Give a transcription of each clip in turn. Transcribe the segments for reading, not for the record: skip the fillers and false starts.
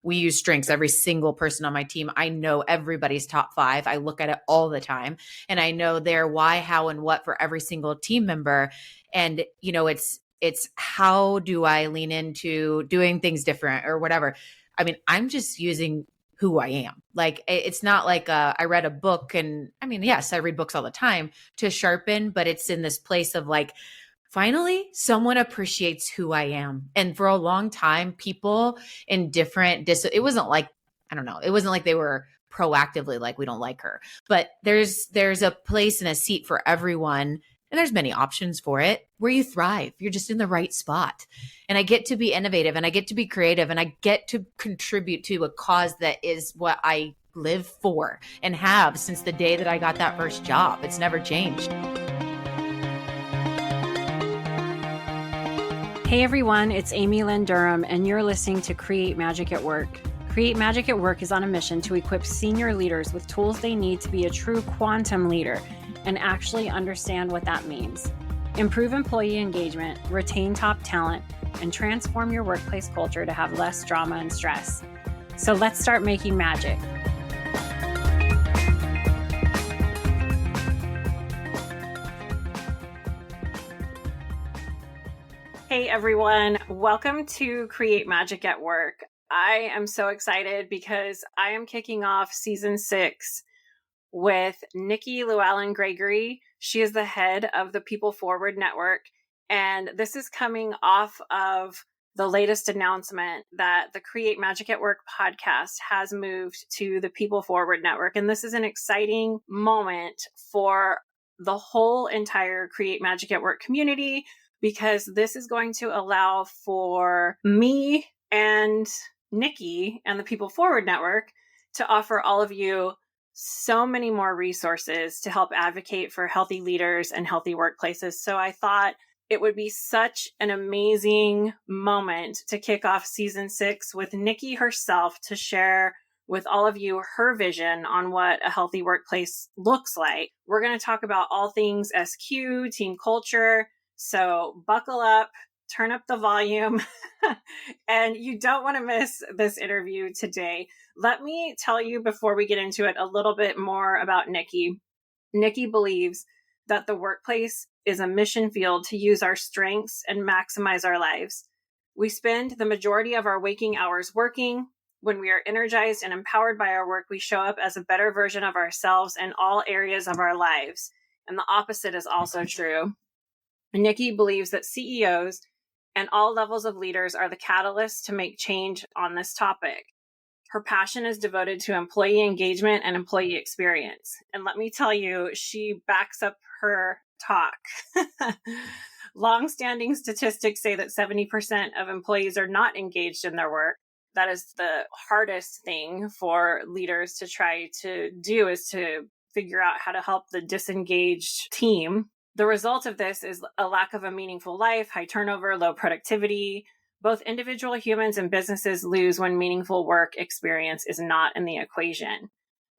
We use strengths. Every single person on my team, I know everybody's top 5. I look at it all the time and I know their why, how, and what for every single team member. And, it's how do I lean into doing things different or whatever. I mean, I'm just using who I am. Like, it's not like I read a book and I mean, yes, I read books all the time to sharpen, but it's in this place of like, finally, someone appreciates who I am. And for a long time, people in different, it wasn't like, I don't know, it wasn't like they were proactively like, we don't like her, but there's a place and a seat for everyone. And there's many options for it where you thrive. You're just in the right spot. And I get to be innovative and I get to be creative and I get to contribute to a cause that is what I live for and have since the day that I got that first job. It's never changed. Hey everyone, it's Amy Lynn Durham, and you're listening to Create Magic at Work. Create Magic at Work is on a mission to equip senior leaders with tools they need to be a true quantum leader and actually understand what that means. Improve employee engagement, retain top talent, and transform your workplace culture to have less drama and stress. So let's start making magic. Hey everyone, welcome to Create Magic at Work. I am so excited because I am kicking off season 6 with Nikki Lewallen Gregory. She is the head of the People Forward Network, and this is coming off of the latest announcement that the Create Magic at Work podcast has moved to the People Forward Network. And this is an exciting moment for the whole entire Create Magic at Work community, because this is going to allow for me and Nikki and the People Forward Network to offer all of you so many more resources to help advocate for healthy leaders and healthy workplaces. So I thought it would be such an amazing moment to kick off season 6 with Nikki herself to share with all of you her vision on what a healthy workplace looks like. We're going to talk about all things SQ, team culture. So buckle up, turn up the volume, and you don't want to miss this interview today. Let me tell you before we get into it a little bit more about Nikki. Nikki believes that the workplace is a mission field to use our strengths and maximize our lives. We spend the majority of our waking hours working. When we are energized and empowered by our work, we show up as a better version of ourselves in all areas of our lives. And the opposite is also true. Nikki believes that CEOs and all levels of leaders are the catalyst to make change on this topic. Her passion is devoted to employee engagement and employee experience. And let me tell you, she backs up her talk. Long-standing statistics say that 70% of employees are not engaged in their work. That is the hardest thing for leaders to try to do, is to figure out how to help the disengaged team. The result of this is a lack of a meaningful life, high turnover, low productivity. Both individual humans and businesses lose when meaningful work experience is not in the equation.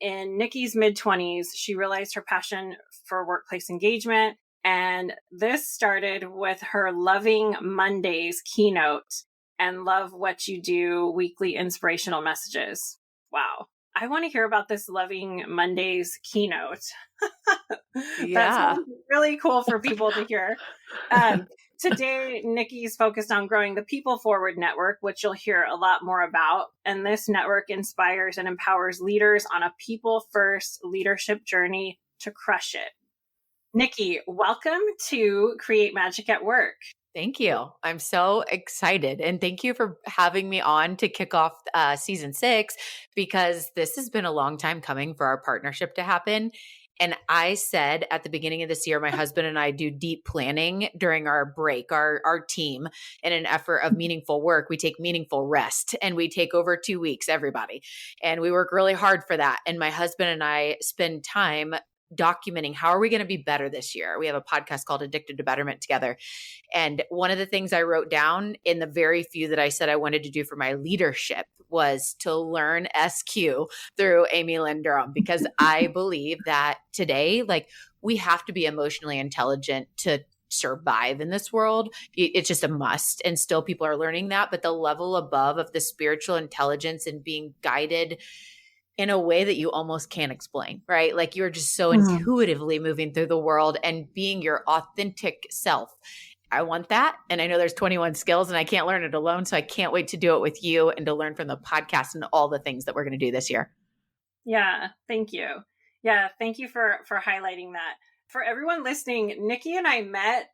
In Nikki's mid-20s, she realized her passion for workplace engagement, and this started with her Loving Mondays keynote and Love What You Do weekly inspirational messages. Wow. I want to hear about this Loving Mondays keynote. Yeah. That sounds really cool for people to hear. Today, Nikki's focused on growing the People Forward Network, which you'll hear a lot more about. And this network inspires and empowers leaders on a people-first leadership journey to crush it. Nikki, welcome to Create Magic at Work. Thank you. I'm so excited. And thank you for having me on to kick off season 6, because this has been a long time coming for our partnership to happen. And I said at the beginning of this year, my husband and I do deep planning during our break, our team, in an effort of meaningful work. We take meaningful rest and we take over 2 weeks, everybody. And we work really hard for that. And my husband and I spend time documenting how are we going to be better this year. We have a podcast called Addicted to Betterment together. And one of the things I wrote down in the very few that I said I wanted to do for my leadership was to learn SQ through Amy Lynn Durham, because I believe that today, like, we have to be emotionally intelligent survive in this world. It's just a must. And still people are learning that. But the level above of the spiritual intelligence and being guided in a way that you almost can't explain, right? Like you're just so intuitively moving through the world and being your authentic self. I want that. And I know there's 21 skills and I can't learn it alone. So I can't wait to do it with you and to learn from the podcast and all the things that we're going to do this year. Yeah, thank you. Yeah, thank you for highlighting that. For everyone listening, Nikki and I met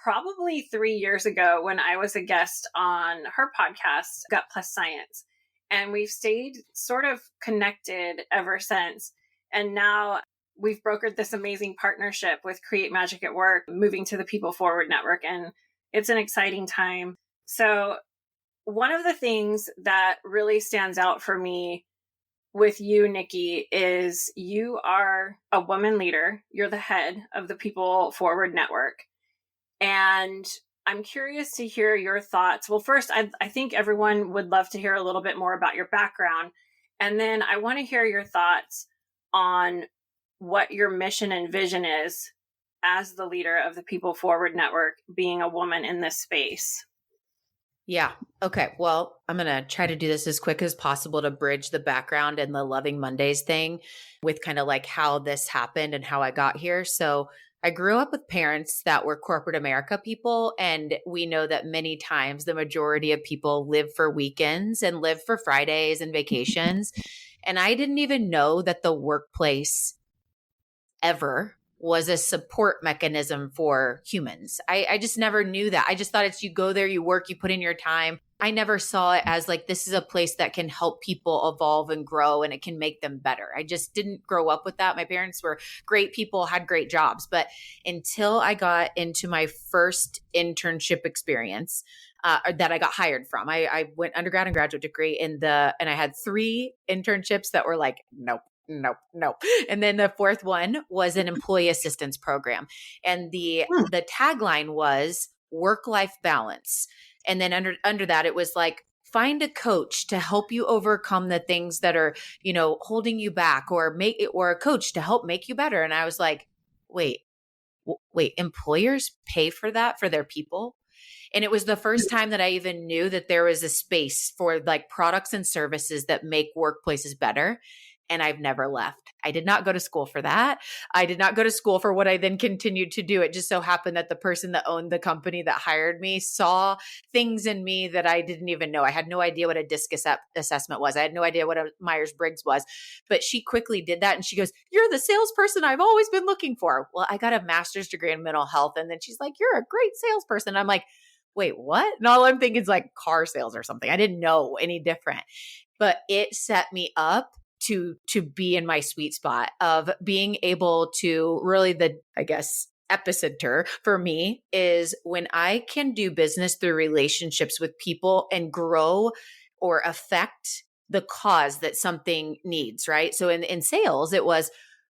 probably 3 years ago when I was a guest on her podcast, Gut Plus Science. And we've stayed sort of connected ever since. And now we've brokered this amazing partnership with Create Magic at Work, moving to the People Forward Network. And it's an exciting time. So one of the things that really stands out for me with you, Nikki, is you are a woman leader. You're the head of the People Forward Network. And I'm curious to hear your thoughts. Well, first, I think everyone would love to hear a little bit more about your background. And then I want to hear your thoughts on what your mission and vision is as the leader of the People Forward Network, being a woman in this space. Yeah. Okay. Well, I'm going to try to do this as quick as possible to bridge the background and the Loving Mondays thing with kind of like how this happened and how I got here. So I grew up with parents that were corporate America people. And we know that many times the majority of people live for weekends and live for Fridays and vacations. And I didn't even know that the workplace ever was a support mechanism for humans. I just never knew that. I just thought it's you go there, you work, you put in your time. I never saw it as like, this is a place that can help people evolve and grow and it can make them better. I just didn't grow up with that. My parents were great people, had great jobs. But until I got into my first internship experience, that I got hired from. I went undergrad and graduate degree and I had 3 internships that were like, nope. And then the fourth one was an employee assistance program. And the tagline was work-life balance. And then under that, it was like, find a coach to help you overcome the things that are, holding you back or a coach to help make you better. And I was like, wait, employers pay for that for their people? And it was the first time that I even knew that there was a space for like products and services that make workplaces better. And I've never left. I did not go to school for that. I did not go to school for what I then continued to do. It just so happened that the person that owned the company that hired me saw things in me that I didn't even know. I had no idea what a DISC assessment was. I had no idea what a Myers-Briggs was. But she quickly did that. And she goes, "You're the salesperson I've always been looking for." Well, I got a master's degree in mental health. And then she's like, "You're a great salesperson." I'm like, wait, what? And all I'm thinking is like car sales or something. I didn't know any different. But it set me up to be in my sweet spot of being able to really epicenter for me is when I can do business through relationships with people and grow or affect the cause that something needs, right? So in sales, it was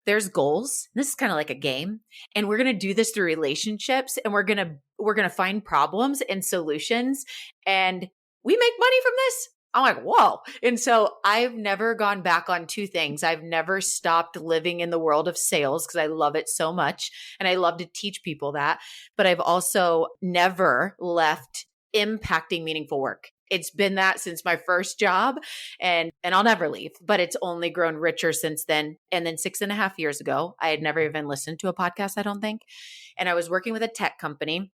there's goals. This is kind of like a game. And we're going to do this through relationships and we're going to find problems and solutions and we make money from this. I'm like, whoa. And so I've never gone back on 2 things. I've never stopped living in the world of sales because I love it so much. And I love to teach people that. But I've also never left impacting meaningful work. It's been that since my first job and I'll never leave, but it's only grown richer since then. And then 6.5 years ago, I had never even listened to a podcast, I don't think. And I was working with a tech company.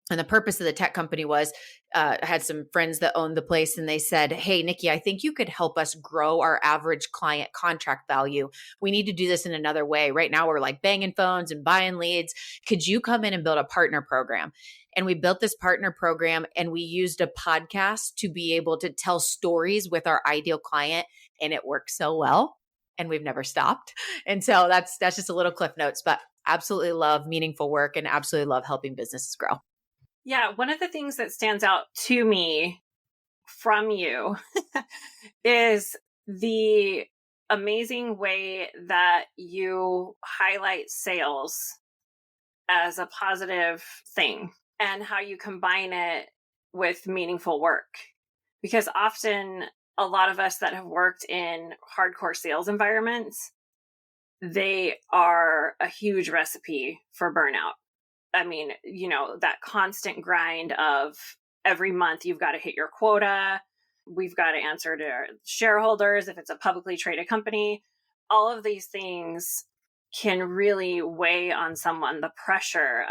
And the purpose of the tech company was, I had some friends that owned the place and they said, "Hey, Nikki, I think you could help us grow our average client contract value. We need to do this in another way. Right now we're like banging phones and buying leads. Could you come in and build a partner program?" And we built this partner program and we used a podcast to be able to tell stories with our ideal client. And it worked so well. And we've never stopped. And so that's just a little cliff notes, but absolutely love meaningful work and absolutely love helping businesses grow. Yeah, one of the things that stands out to me from you is the amazing way that you highlight sales as a positive thing and how you combine it with meaningful work. Because often a lot of us that have worked in hardcore sales environments, they are a huge recipe for burnout. I mean, that constant grind of every month you've got to hit your quota. We've got to answer to shareholders if it's a publicly traded company. All of these things can really weigh on someone, the pressure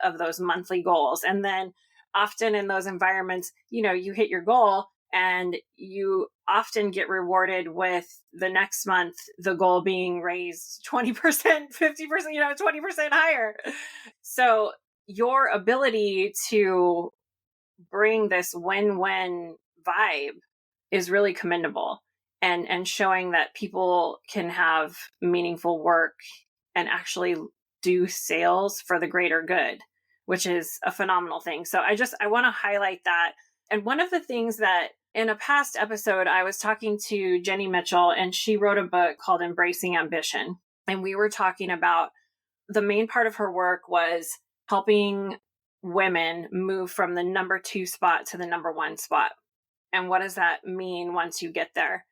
of those monthly goals. And then often in those environments, you hit your goal and you often get rewarded with the next month, the goal being raised 20%, 50%, 20% higher. So your ability to bring this win-win vibe is really commendable, and showing that people can have meaningful work and actually do sales for the greater good, which is a phenomenal thing. So I want to highlight that. And one of the things that in a past episode, I was talking to Jenny Mitchell, and she wrote a book called Embracing Ambition. And we were talking about the main part of her work was helping women move from the number 2 spot to the number 1 spot. And what does that mean once you get there?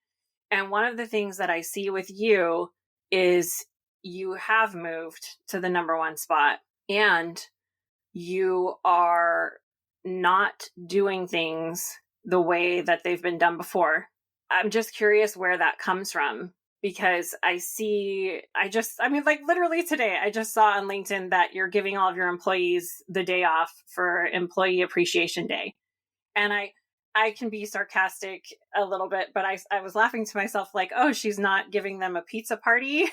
And one of the things that I see with you is you have moved to the number 1 spot, and you are not doing things the way that they've been done before. I'm just curious where that comes from, because literally today, I just saw on LinkedIn that you're giving all of your employees the day off for Employee Appreciation Day. And I can be sarcastic a little bit, but I was laughing to myself like, oh, she's not giving them a pizza party.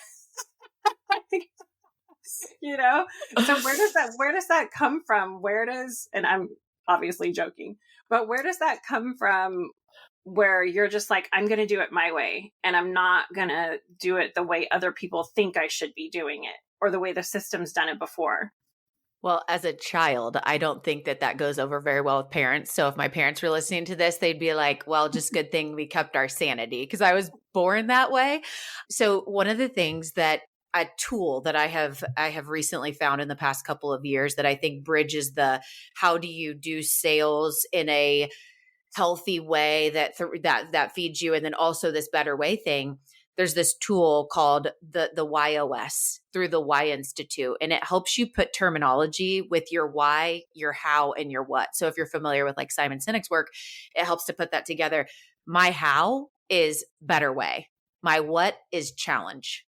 So where does that come from? And I'm obviously joking, but where does that come from, where you're just like, I'm going to do it my way, and I'm not going to do it the way other people think I should be doing it, or the way the system's done it before? Well, as a child, I don't think that goes over very well with parents. So if my parents were listening to this, they'd be like, well, just good thing we kept our sanity, because I was born that way. So one of the things that a tool that I have recently found in the past couple of years that I think bridges the how do you do sales in a healthy way that feeds you, and then also this better way thing. There's this tool called the YOS through the Y Institute, and it helps you put terminology with your why, your how, and your what. So if you're familiar with like Simon Sinek's work, it helps to put that together. My how is better way. My what is challenge.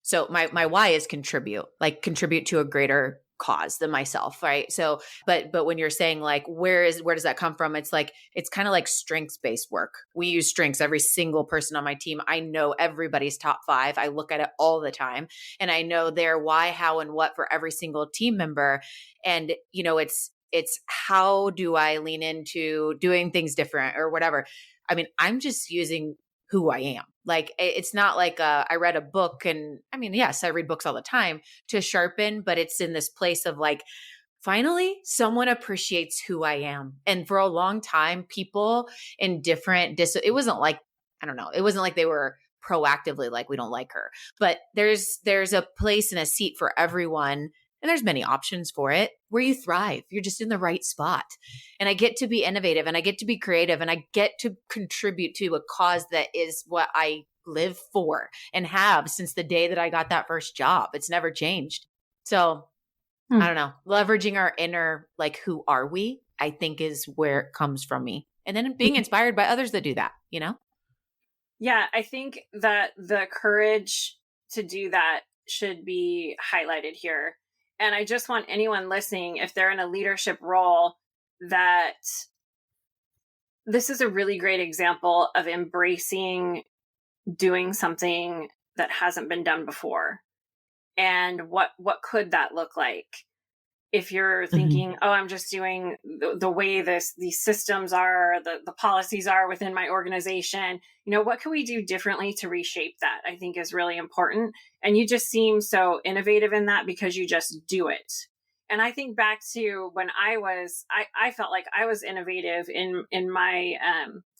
So my why is contribute to a greater cause than myself, right? So but when you're saying like where does that come from, it's kind of like strengths-based work. We use strengths. Every single person on my team, I know everybody's top 5. I look at it all the time, and I know their why, how, and what for every single team member. And it's how do I lean into doing things different or whatever. I mean, I'm just using who I am. Like, it's not like I read a book, and I mean, yes, I read books all the time to sharpen, but it's in this place of like, finally, someone appreciates who I am. And for a long time, people in different, it wasn't like, I don't know, it wasn't like they were proactively like, we don't like her, but there's a place and a seat for everyone. And there's many options for it where you thrive. You're just in the right spot. And I get to be innovative, and I get to be creative, and I get to contribute to a cause that is what I live for and have since the day that I got that first job. It's never changed. So I don't know, leveraging our inner, like, who are we, I think is where it comes from me. And then being inspired by others that do that, Yeah, I think that the courage to do that should be highlighted here. And I just want anyone listening, if they're in a leadership role, that this is a really great example of embracing doing something that hasn't been done before. And what could that look like? If you're thinking, oh, I'm just doing the way these systems are, the policies are within my organization, what can we do differently to reshape that? I think is really important. And you just seem so innovative in that because you just do it. And I think back to when I felt like I was innovative in my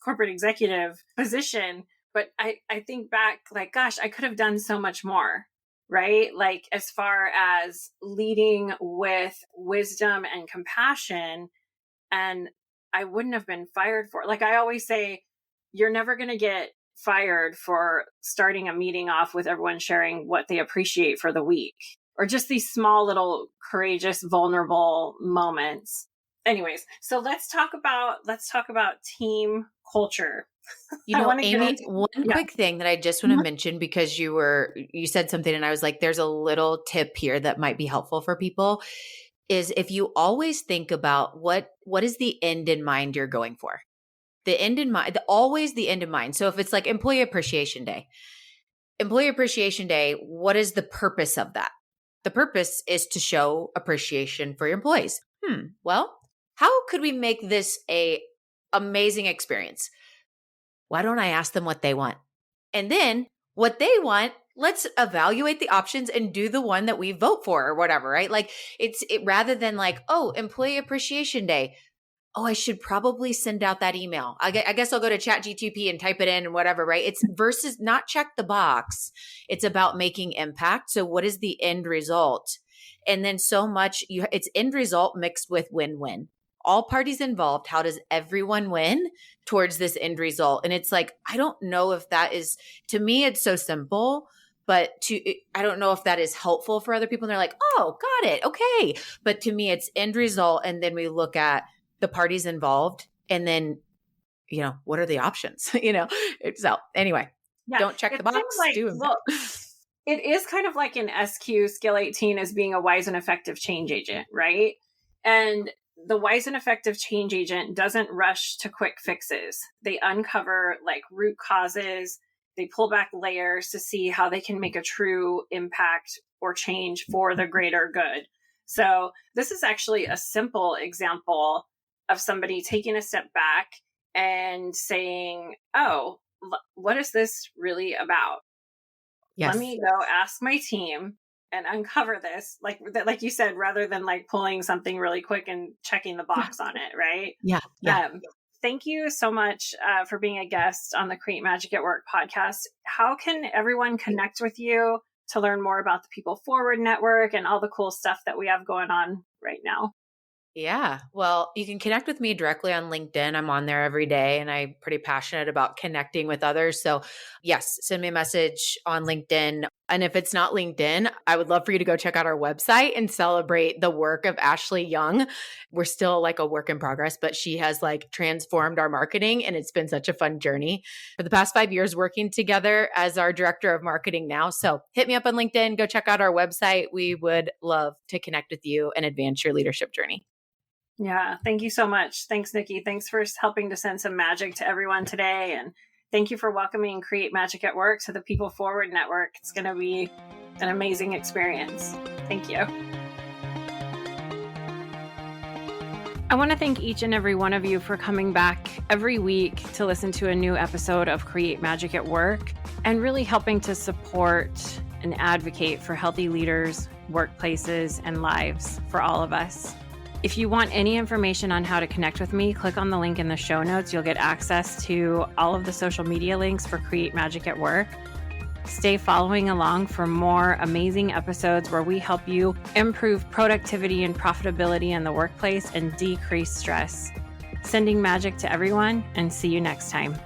corporate executive position, but I think back like, gosh, I could have done so much more. Right? Like, as far as leading with wisdom and compassion, and I wouldn't have been fired for it. Like I always say, you're never going to get fired for starting a meeting off with everyone sharing what they appreciate for the week. or just these small little courageous, vulnerable moments. Anyways, so let's talk about team culture. Amy, one quick thing that I just want to mention, because you said something and I was like, there's a little tip here that might be helpful for people, is if you always think about what is the end in mind you're going for. The end in mind, always the end in mind. So if it's like Employee Appreciation Day, what is the purpose of that? The purpose is to show appreciation for your employees. Well, how could we make this a amazing experience? Why don't I ask them what they want? And then what they want, let's evaluate the options and do the one that we vote for or whatever, right? Like rather than like, oh, Employee Appreciation Day. Oh, I should probably send out that email. I guess I'll go to ChatGTP and type it in and whatever, right? It's versus not check the box. It's about making impact. So what is the end result? And then so much, it's end result mixed with win-win. All parties involved, how does everyone win towards this end result? And it's like, I don't know if that is, to me, it's so simple, but I don't know if that is helpful for other people. And they're like, oh, got it. Okay. But to me, it's end result. And then we look at the parties involved and then, what are the options? So anyway, don't check the box. It is kind of like in SQ Skill 18 as being a wise and effective change agent, right? And the wise and effective change agent doesn't rush to quick fixes. They uncover like root causes. They pull back layers to see how they can make a true impact or change for the greater good. So this is actually a simple example of somebody taking a step back and saying, oh, what is this really about? Yes. Let me go ask my team and uncover this, like you said, rather than like pulling something really quick and checking the box on it, right? Yeah. Thank you so much for being a guest on the Create Magic at Work podcast. How can everyone connect with you to learn more about the People Forward Network and all the cool stuff that we have going on right now? Yeah. Well, you can connect with me directly on LinkedIn. I'm on there every day and I'm pretty passionate about connecting with others. So yes, send me a message on LinkedIn. And if it's not LinkedIn, I would love for you to go check out our website and celebrate the work of Ashley Young. We're still like a work in progress, but she has like transformed our marketing and it's been such a fun journey for the past 5 years working together as our director of marketing now. So hit me up on LinkedIn, go check out our website. We would love to connect with you and advance your leadership journey. Yeah. Thank you so much. Thanks, Nikki. Thanks for helping to send some magic to everyone today. And thank you for welcoming Create Magic at Work to the People Forward Network. It's going to be an amazing experience. Thank you. I want to thank each and every one of you for coming back every week to listen to a new episode of Create Magic at Work and really helping to support and advocate for healthy leaders, workplaces, and lives for all of us. If you want any information on how to connect with me, click on the link in the show notes. You'll get access to all of the social media links for Create Magic at Work. Stay following along for more amazing episodes where we help you improve productivity and profitability in the workplace and decrease stress. Sending magic to everyone and see you next time.